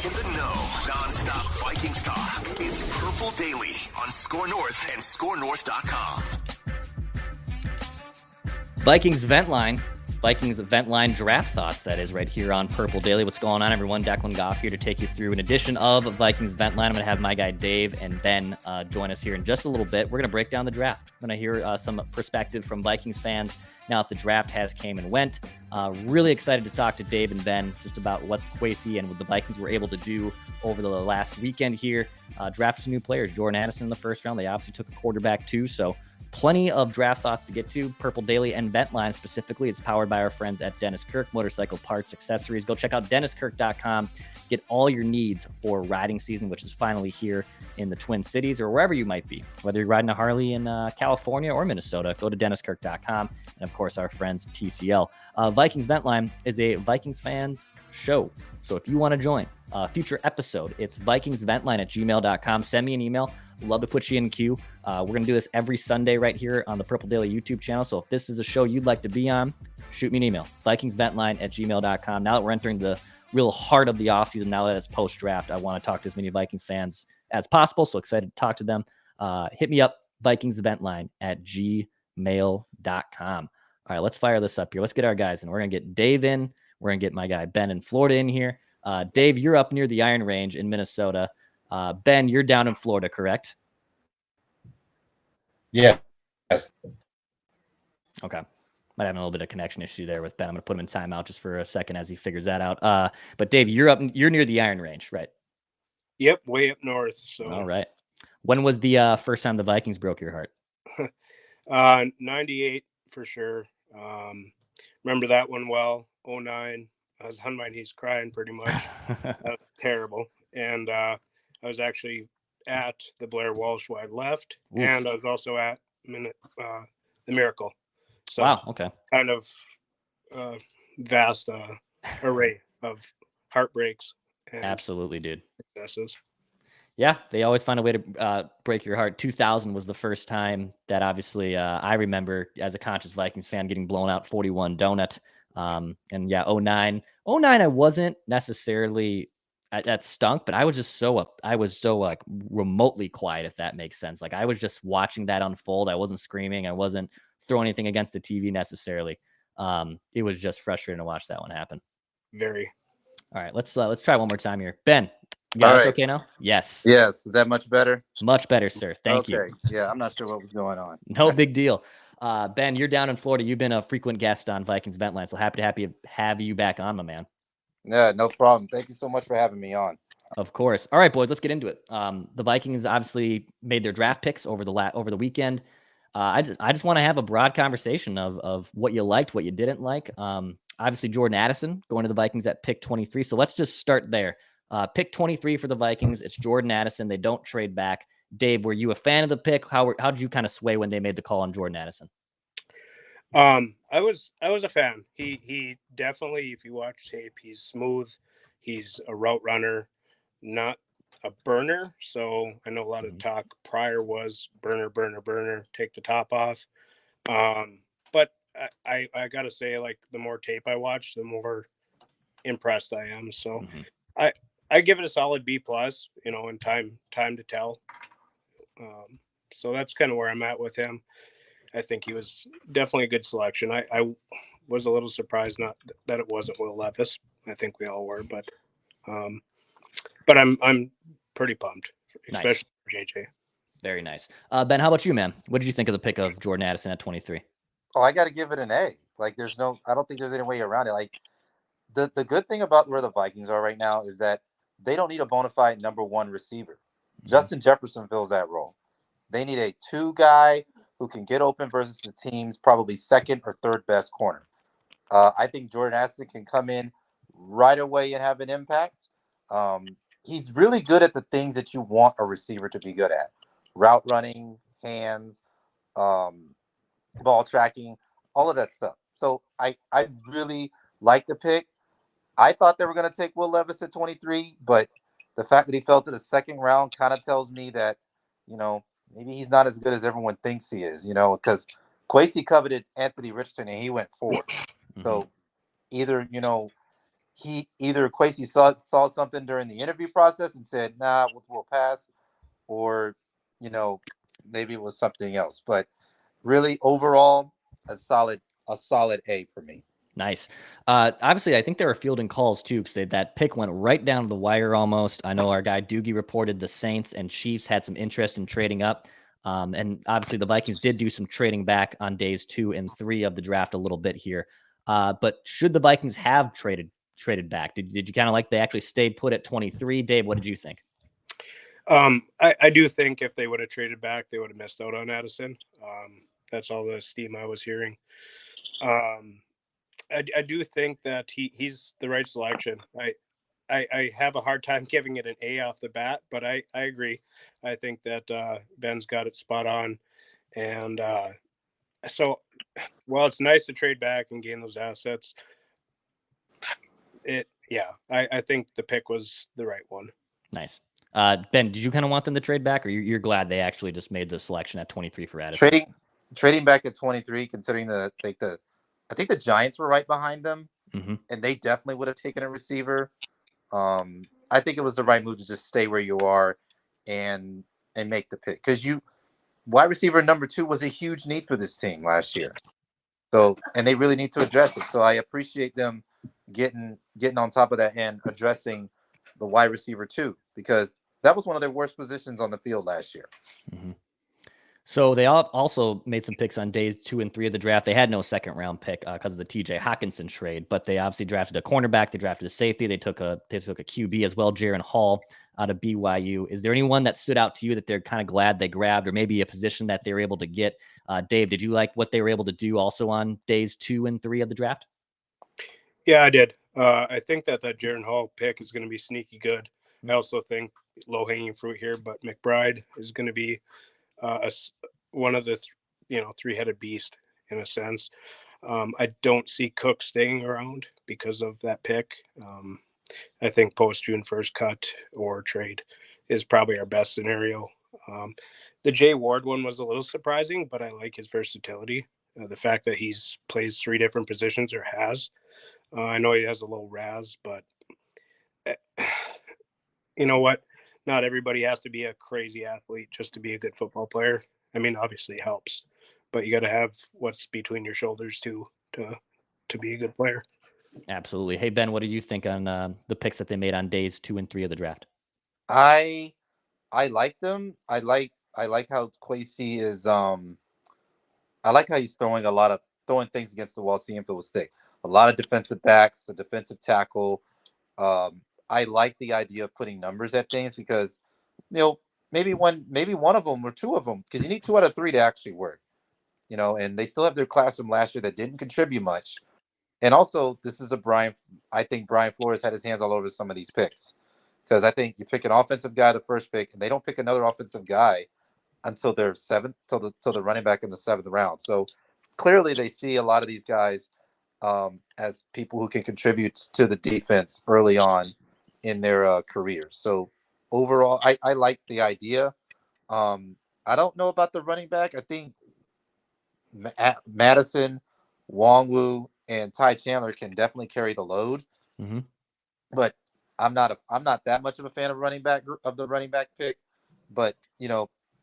In the know, non-stop Vikings talk. It's Purple Daily on Score North and ScoreNorth.com. Vikings Vent Line draft thoughts, that is, right here on Purple Daily. What's going on, everyone? Declan Goff here to take you through an edition of Vikings Vent Line. I'm going to have my guy Dave and Ben join us here in just a little bit. We're going to break down the draft. We're going to hear some perspective from Vikings fans now that the draft has came and went. Really excited to talk to Dave and Ben just about what Kwesi and what the Vikings were able to do over the last weekend here. Drafted some new players. Jordan Addison in the first round. They obviously took a quarterback too, so plenty of draft thoughts to get to. Purple Daily and Vent Line specifically is powered by our friends at Dennis Kirk Motorcycle Parts Accessories. Go check out DennisKirk.com. Get all your needs for riding season, which is finally here in the Twin Cities or wherever you might be. Whether you're riding a Harley in California or Minnesota, go to DennisKirk.com. And of course, our friends TCL. Vikings Vent Line is a Vikings fans show. So if you want to join a future episode, it's VikingsVentLine@gmail.com. Send me an email. Love to put you in queue. We're going to do this every Sunday right here on the Purple Daily YouTube channel. So if this is a show you'd like to be on, shoot me an email. VikingsVentLine@gmail.com. Now that we're entering the real heart of the offseason, now that it's post-draft, I want to talk to as many Vikings fans as possible. So excited to talk to them. Hit me up, VikingsVentLine@gmail.com. All right, let's fire this up here. Let's get our guys in. We're going to get Dave in. We're going to get my guy Ben in Florida in here. Dave, you're up near the Iron Range in Minnesota. Ben, you're down in Florida, correct? Yeah. Yes. Okay. Might have a little bit of connection issue there with Ben. I'm going to put him in timeout just for a second as he figures that out. But Dave, you're near the Iron Range, right? Yep, way up north. So all right. When was the first time the Vikings broke your heart? 98 for sure. Remember that one well. 09. I was on my knees crying pretty much. That was terrible. And I was actually at the Blair Walsh where I left. Oof. And I was also at the Miracle. So wow, okay. Kind of vast array of heartbreaks. And absolutely, dude. Successes. Yeah, they always find a way to break your heart. 2000 was the first time that obviously I remember as a conscious Vikings fan getting blown out 41 donut. And yeah, 09 I wasn't necessarily that stunk, but I was just so like remotely quiet, if that makes sense. Like I was just watching that unfold. I wasn't screaming. I wasn't throwing anything against the TV necessarily. It was just frustrating to watch that one happen. Very. All right, let's try one more time here. Ben, you got us okay now? Yes. Yes. Is that much better? Much better, sir. Thank you. Yeah, I'm not sure what was going on. No big deal. Ben, you're down in Florida. You've been a frequent guest on Vikings Vent Line, so happy to have you back on, my man. Yeah, no problem. Thank you so much for having me on. Of course. All right, boys, let's get into it. The Vikings obviously made their draft picks over the weekend. I just want to have a broad conversation of what you liked, what you didn't like. Obviously, Jordan Addison going to the Vikings at pick 23. So let's just start there. Pick 23 for the Vikings. It's Jordan Addison. They don't trade back. Dave, were you a fan of the pick? How did you kind of sway when they made the call on Jordan Addison? I was a fan. He definitely, if you watch tape, he's smooth. He's a route runner, not a burner. So I know a lot of talk prior was burner, take the top off. But I gotta say, like, the more tape I watch, the more impressed I am. So I give it a solid B+, in time to tell. So that's kind of where I'm at with him. I think he was definitely a good selection. I was a little surprised not that it wasn't Will Levis. I think we all were, but I'm pretty pumped, especially for JJ. Very nice. Ben, how about you, man? What did you think of the pick of Jordan Addison at 23? Oh, I got to give it an A. Like, I don't think there's any way around it. Like, the good thing about where the Vikings are right now is that they don't need a bona fide number one receiver. Justin Jefferson fills that role. They need a 2 guy who can get open versus the team's probably second or third best corner. I think Jordan Addison can come in right away and have an impact. He's really good at the things that you want a receiver to be good at: route running, hands, ball tracking, all of that stuff. So I really like the pick. I thought they were going to take Will Levis at 23, but the fact that he fell to the second round kind of tells me that, maybe he's not as good as everyone thinks he is, because Kwesi coveted Anthony Richardson and he went 4. So either, he either Quasi saw something during the interview process and said, "Nah, we'll pass," or maybe it was something else. But really, overall, a solid A for me. Nice. Obviously, I think they were fielding calls too, because that pick went right down to the wire almost. I know our guy Doogie reported the Saints and Chiefs had some interest in trading up. And obviously, the Vikings did do some trading back on days 2 and 3 of the draft a little bit here. But should the Vikings have traded back? Did you kind of like they actually stayed put at 23? Dave, what did you think? I do think if they would have traded back, they would have missed out on Addison. That's all the steam I was hearing. I do think that he's the right selection. I have a hard time giving it an A off the bat, but I agree. I think that Ben's got it spot on. And so, while it's nice to trade back and gain those assets, I think the pick was the right one. Nice. Ben, did you kind of want them to trade back, or you're glad they actually just made the selection at 23 for Addison? Trading back at 23, considering I think the Giants were right behind them, and they definitely would have taken a receiver. I think it was the right move to just stay where you are and make the pick, because wide receiver number 2 was a huge need for this team last year. So, and they really need to address it. So I appreciate them getting on top of that and addressing the wide receiver 2, because that was one of their worst positions on the field last year. So they also made some picks on days 2 and 3 of the draft. They had no second round pick because of the TJ Hockenson trade, but they obviously drafted a cornerback. They drafted a safety. They took a QB as well, Jaren Hall out of BYU. Is there anyone that stood out to you that they're kind of glad they grabbed, or maybe a position that they were able to get? Dave, did you like what they were able to do also on days 2 and 3 of the draft? Yeah, I did. I think that Jaren Hall pick is going to be sneaky good. I also think low hanging fruit here, but McBride is going to be one of the three-headed beast in a sense. I don't see Cook staying around because of that pick. I think post June 1st cut or trade is probably our best scenario. The Jay Ward one was a little surprising, but I like his versatility. The fact that he's plays 3 different positions or has. I know he has a low RAS, but you know what? Not everybody has to be a crazy athlete just to be a good football player. I mean, obviously it helps, but you got to have what's between your shoulders too to be a good player. Absolutely. Hey, Ben, what do you think on the picks that they made on days 2 and 3 of the draft? I like them. I like how Quasi is. I like how he's throwing things against the wall, seeing if it will stick. A lot of defensive backs, a defensive tackle. I like the idea of putting numbers at things, because maybe one of them or 2 of them, because you need 2 out of 3 to actually work. And they still have their class from last year that didn't contribute much. And also, this is I think Brian Flores had his hands all over some of these picks, because I think you pick an offensive guy the first pick, and they don't pick another offensive guy until they're till the running back in the 7th round. So clearly they see a lot of these guys as people who can contribute to the defense early on in their careers. So overall, I like the idea. I don't know about the running back. I think Madison, Wongwu, and Ty Chandler can definitely carry the load. But I'm not that much of a fan of the running back pick. But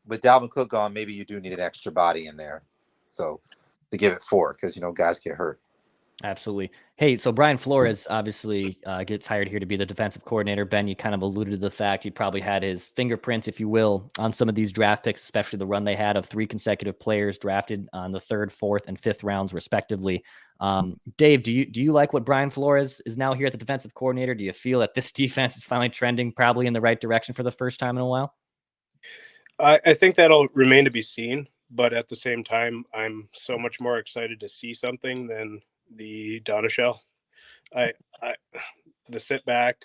with Dalvin Cook gone, maybe you do need an extra body in there. So to give it 4, because guys get hurt. Absolutely. Hey, so Brian Flores obviously gets hired here to be the defensive coordinator. Ben, you kind of alluded to the fact he probably had his fingerprints, if you will, on some of these draft picks, especially the run they had of 3 consecutive players drafted on the 3rd, 4th, and 5th rounds, respectively. Dave, do you like what Brian Flores is now here at the defensive coordinator? Do you feel that this defense is finally trending probably in the right direction for the first time in a while? I think that'll remain to be seen, but at the same time, I'm so much more excited to see something than the Donashell. The sit back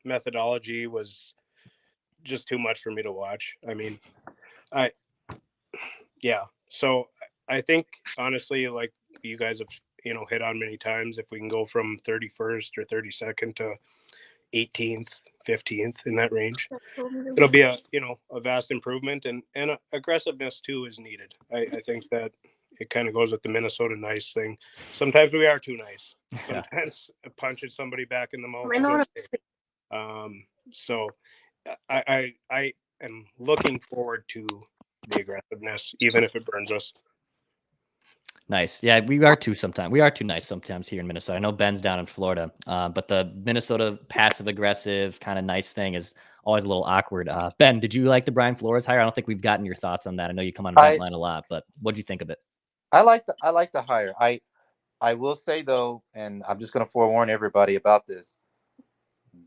methodology was just too much for me to watch. I mean, so I think honestly, like you guys have hit on many times, if we can go from 31st or 32nd to 18th, 15th, in that range, it'll be a vast improvement, and aggressiveness too is needed. I think that it kind of goes with the Minnesota nice thing. Sometimes we are too nice. Yeah. Sometimes punching somebody back in the mouth I is know. okay. So I am looking forward to the aggressiveness, even if it burns us. Nice. Yeah, we are too sometimes. We are too nice sometimes here in Minnesota. I know Ben's down in Florida, but the Minnesota passive aggressive kind of nice thing is always a little awkward. Ben, did you like the Brian Flores hire? I don't think we've gotten your thoughts on that. I know you come on Ventline a lot, but what'd you think of it? I like the hire. I will say though, and I'm just going to forewarn everybody about this.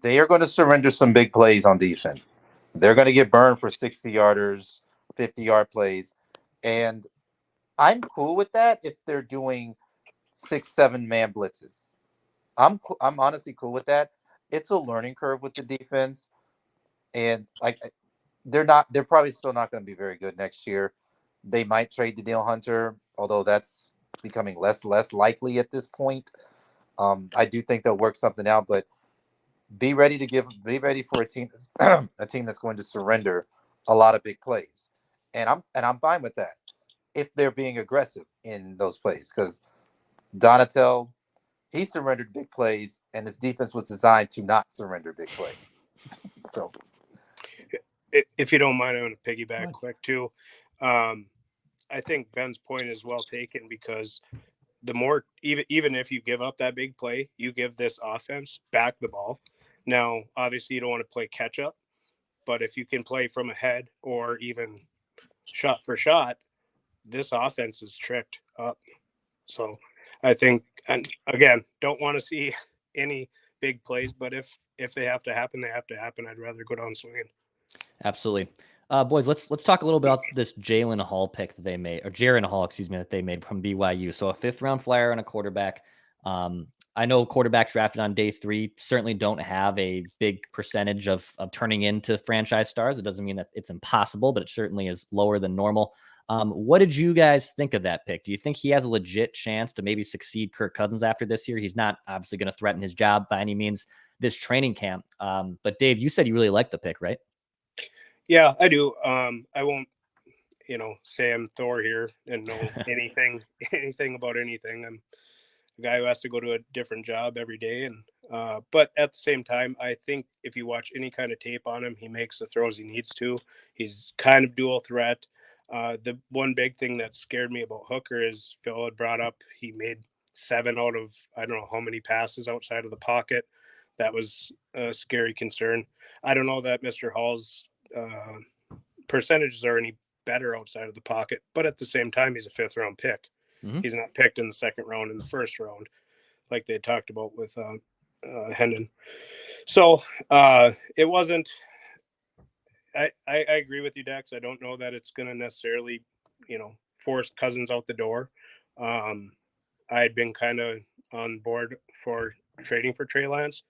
They are going to surrender some big plays on defense. They're going to get burned for 60-yarders, 50-yard plays, and I'm cool with that if they're doing 6-7 man blitzes. I'm honestly cool with that. It's a learning curve with the defense, and like they're probably still not going to be very good next year. They might trade Danielle Hunter, although that's becoming less likely at this point. I do think they'll work something out, but be ready for a team a team that's going to surrender a lot of big plays, and I'm fine with that if they're being aggressive in those plays, because Donatel, he surrendered big plays, and his defense was designed to not surrender big plays. So, if you don't mind, I'm going to piggyback quick too. I think Ben's point is well taken, because the more, even if you give up that big play, you give this offense back the ball. Now, obviously, you don't want to play catch up, but if you can play from ahead or even shot for shot, this offense is tricked up. So I think, and again, don't want to see any big plays, but if they have to happen, they have to happen. I'd rather go down swinging. Absolutely. Boys, let's talk a little bit about this Jalen Hall pick that they made, or Jaren Hall, excuse me, that they made from BYU. So a 5th-round flyer and a quarterback. I know quarterbacks drafted on day 3 certainly don't have a big percentage of turning into franchise stars. It doesn't mean that it's impossible, but it certainly is lower than normal. What did you guys think of that pick? Do you think he has a legit chance to maybe succeed Kirk Cousins after this year? He's not obviously going to threaten his job by any means this training camp. But Dave, you said you really liked the pick, right? Yeah, I do. I won't, say I'm Thor here and know anything about anything. I'm a guy who has to go to a different job every day. And, but at the same time, I think if you watch any kind of tape on him, he makes the throws he needs to. He's kind of dual threat. The one big thing that scared me about Hooker is Phil had brought up, he made 7 out of, I don't know how many passes outside of the pocket. That was a scary concern. I don't know that Mr. Hall's percentages are any better outside of the pocket, but at the same time, he's a 5th-round pick. Mm-hmm. He's not picked in the 2nd round, in the 1st round, like they talked about with Hendon. So it wasn't. I agree with you, Dex. I don't know that it's going to necessarily, force Cousins out the door. I had been kind of on board for trading for Trey Lance,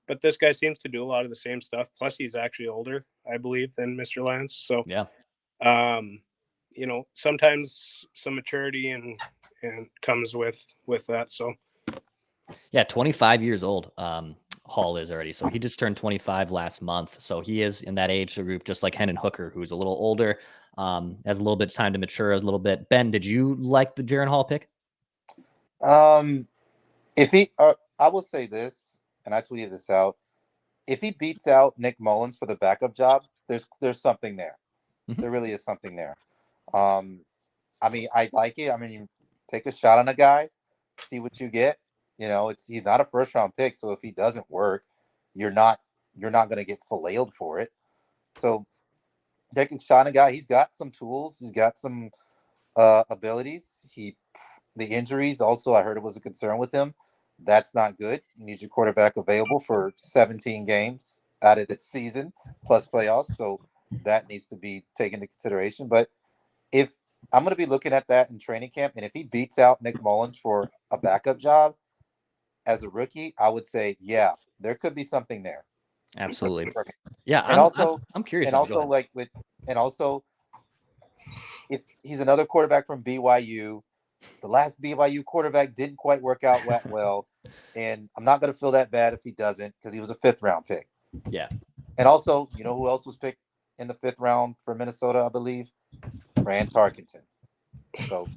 but this guy seems to do a lot of the same stuff. Plus, he's actually older, I believe, than Mr. Lance. So, yeah. Sometimes some maturity and comes with that. So, yeah, 25 years old. Hall is already. So he just turned 25 last month. So he is in that age group, just like Hendon Hooker, who's a little older, has a little bit of time to mature a little bit. Ben, did you like the Jaren Hall pick? If he, I will say this, and I tweeted this out. If he beats out Nick Mullins for the backup job, there's something there. Mm-hmm. There really is something there. I mean, I like it. I mean, you take a shot on a guy, see what you get. He's not a 1st-round pick, so if he doesn't work, you're not going to get filleted for it. So take a shot on a guy. He's got some tools. He's got some abilities. The injuries also, I heard it was a concern with him. That's not good. You need your quarterback available for 17 games out of the season plus playoffs. So that needs to be taken into consideration. But if I'm going to be looking at that in training camp, and if he beats out Nick Mullins for a backup job as a rookie, I would say, yeah, there could be something there. Absolutely. Yeah. I'm curious. And also, if he's another quarterback from BYU, the last BYU quarterback didn't quite work out well, and I'm not going to feel that bad if he doesn't, because he was a 5th-round pick. Yeah. And also, who else was picked in the 5th round for Minnesota, I believe? Fran Tarkenton. So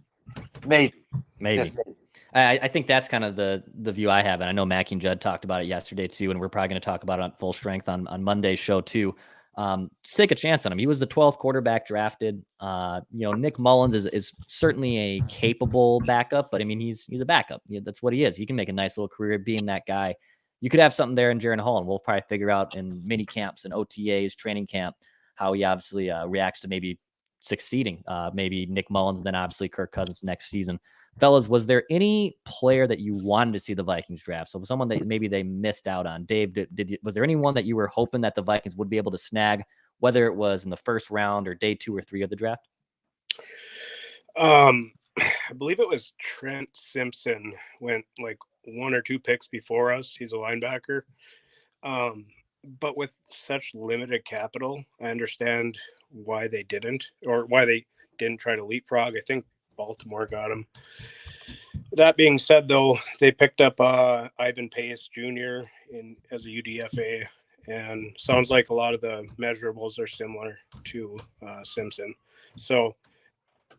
Maybe. Maybe. Just maybe. I think that's kind of the view I have. And I know Mackie and Judd talked about it yesterday too. And we're probably going to talk about it on Full Strength on Monday's show too. Just take a chance on him. He was the 12th quarterback drafted. Nick Mullins is certainly a capable backup, but I mean, he's a backup. That's what he is. He can make a nice little career being that guy. You could have something there in Jaren Hall, and we'll probably figure out in mini camps and OTAs, training camp, how he obviously reacts to maybe succeeding. Maybe Nick Mullins, and then obviously Kirk Cousins next season. Fellas, was there any player that you wanted to see the Vikings draft? So someone that maybe they missed out on. Dave, was there anyone that you were hoping that the Vikings would be able to snag, whether it was in the first round or day 2 or 3 of the draft? I believe it was Trent Simpson went like 1 or 2 picks before us. He's a linebacker. But with such limited capital, I understand why they didn't, or why they didn't try to leapfrog. I think Baltimore got him. That being said, though, they picked up Ivan Pace Jr. as a UDFA, and sounds like a lot of the measurables are similar to Simpson. So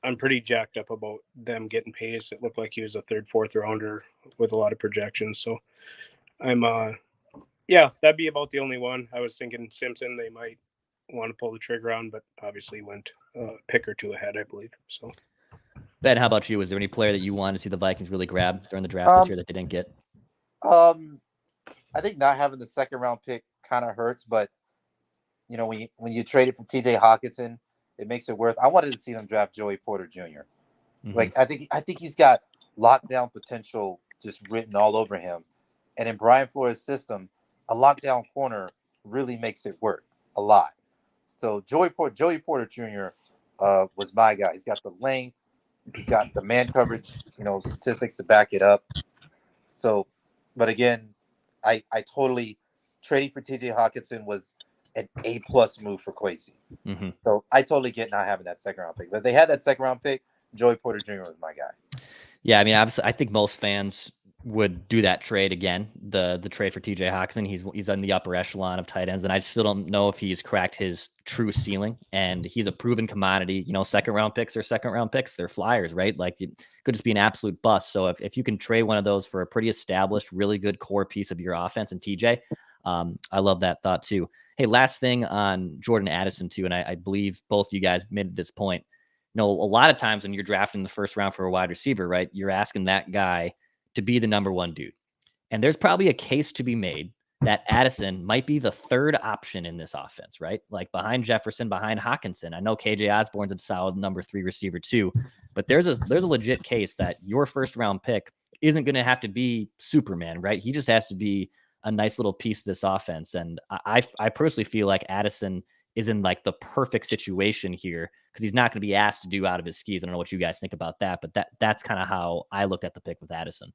I'm pretty jacked up about them getting Pace. It looked like he was a 3rd, 4th rounder with a lot of projections. So I'm, that'd be about the only one. I was thinking Simpson, they might want to pull the trigger on, but obviously went a pick or 2 ahead, I believe. So. Ben, how about you? Was there any player that you wanted to see the Vikings really grab during the draft this year that they didn't get? I think not having the 2nd round pick kind of hurts, but when you trade it for TJ Hawkinson, it makes it worth. I wanted to see them draft Joey Porter Jr. Mm-hmm. Like I think he's got lockdown potential just written all over him, and in Brian Flores' system, a lockdown corner really makes it work a lot. So Joey Porter Jr. Was my guy. He's got the length. He's got the man coverage, statistics to back it up. So, but again, I totally trading for TJ Hawkinson was an A+ move for Kwesi. Mm-hmm. So I totally get not having that 2nd round pick. But if they had that 2nd round pick, Joey Porter Jr. was my guy. Yeah, I mean, obviously, I think most fans would do that trade again, the trade for TJ Hawkinson. He's on the upper echelon of tight ends, and I still don't know if he's cracked his true ceiling. And he's a proven commodity. 2nd round picks are 2nd round picks. They're flyers, right? Like, it could just be an absolute bust. So if you can trade one of those for a pretty established, really good core piece of your offense and TJ, I love that thought too. Hey, last thing on Jordan Addison too, and I believe both you guys made this point. A lot of times when you're drafting the 1st round for a wide receiver, right, you're asking that guy to be the number 1 dude. And there's probably a case to be made that Addison might be the 3rd option in this offense, right? Like behind Jefferson, behind Hawkinson. I know KJ Osborne's a solid number 3 receiver too, but there's a legit case that your 1st round pick isn't going to have to be Superman, right? He just has to be a nice little piece of this offense. And I personally feel like Addison is in like the perfect situation here because he's not going to be asked to do out of his skis. I don't know what you guys think about that, but that's kind of how I looked at the pick with Addison.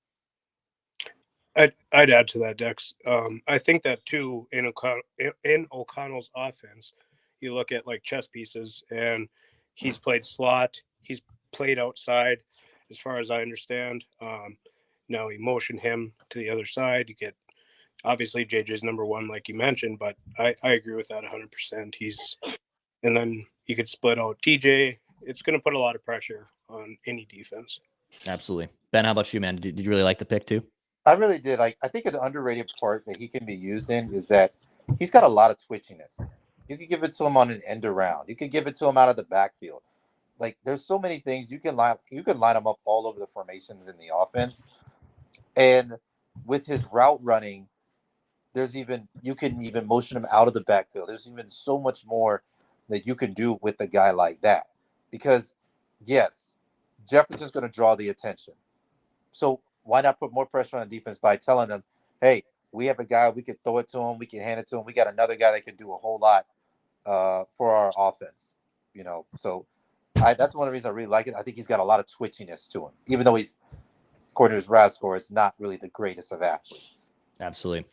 I'd add to that, Dex. I think that too in O'Connell's offense, you look at like chess pieces, and he's played slot, he's played outside, as far as I understand. Now he motioned him to the other side. You get obviously JJ's number 1, like you mentioned, but I agree with that 100%. And then you could split out TJ. It's going to put a lot of pressure on any defense. Absolutely. Ben, how about you, man? Did you really like the pick too? I really did. I think an underrated part that he can be used in is that he's got a lot of twitchiness. You could give it to him on an end around. You could give it to him out of the backfield. Like, there's so many things you can line him up all over the formations in the offense. And with his route running, you can even motion him out of the backfield. There's even so much more that you can do with a guy like that. Because yes, Jefferson's going to draw the attention. So why not put more pressure on the defense by telling them, hey, we have a guy, we can throw it to him, we can hand it to him. We got another guy that can do a whole lot for our offense. So that's one of the reasons I really like it. I think he's got a lot of twitchiness to him, even though he's, according to his RAS score, is not really the greatest of athletes. Absolutely.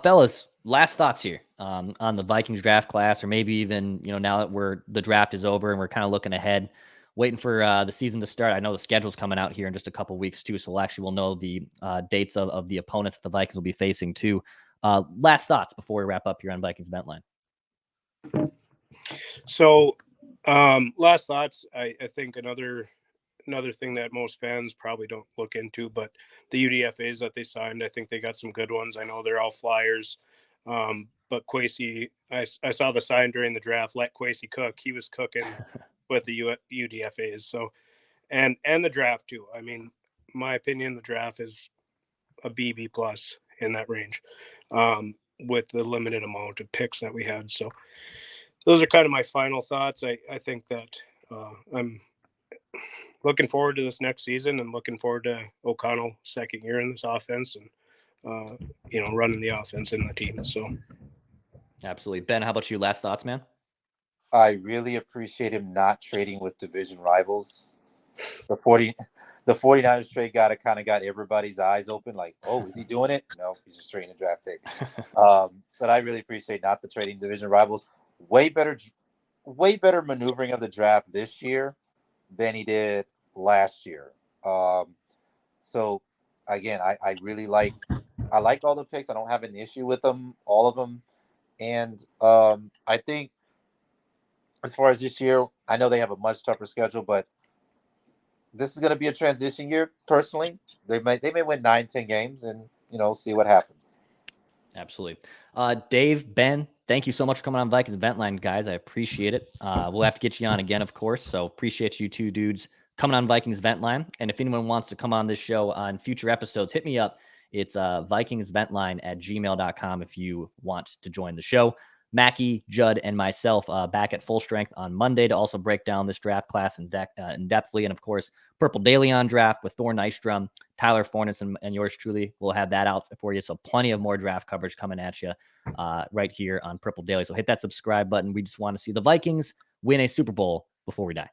Fellas, last thoughts here on the Vikings draft class, or maybe even, now that the draft is over and we're kind of looking ahead, waiting for the season to start. I know the schedule's coming out here in just a couple weeks too, so we'll know the dates of the opponents that the Vikings will be facing too. Last thoughts before we wrap up here on Vikings Vent Line. So last thoughts, I think another another thing that most fans probably don't look into, but the UDFAs that they signed, I think they got some good ones. I know they're all flyers. But Kwesi, I saw the sign during the draft, let Kwesi cook. He was cooking with the UDFAs. So, and the draft too. I mean, my opinion, the draft is a BB plus in that range, with the limited amount of picks that we had. So those are kind of my final thoughts. I think that I'm looking forward to this next season and looking forward to O'Connell second year in this offense and, running the offense in the team. So. Absolutely. Ben, how about you? Last thoughts, man? I really appreciate him not trading with division rivals. The 49ers trade kind of got everybody's eyes open. Like, oh, is he doing it? No, he's just trading a draft pick. But I really appreciate not the trading division rivals. Way better maneuvering of the draft this year than he did last year. So again, I really like all the picks. I don't have an issue with them, all of them. And I think as far as this year, I know they have a much tougher schedule, but this is going to be a transition year. Personally, they may win 9-10 games, and see what happens. Absolutely. Dave, Ben, thank you so much for coming on Vikings Event Line, guys. I appreciate it. We'll have to get you on again, of course. So appreciate you two dudes coming on Vikings Event Line. And if anyone wants to come on this show on future episodes, hit me up. It's vikingsventline@gmail.com if you want to join the show. Mackie, Judd, and myself back at full strength on Monday to also break down this draft class in depthly. And of course, Purple Daily on draft with Thor Nystrom, Tyler Fornes, and yours truly. We'll have that out for you. So plenty of more draft coverage coming at you right here on Purple Daily. So hit that subscribe button. We just want to see the Vikings win a Super Bowl before we die.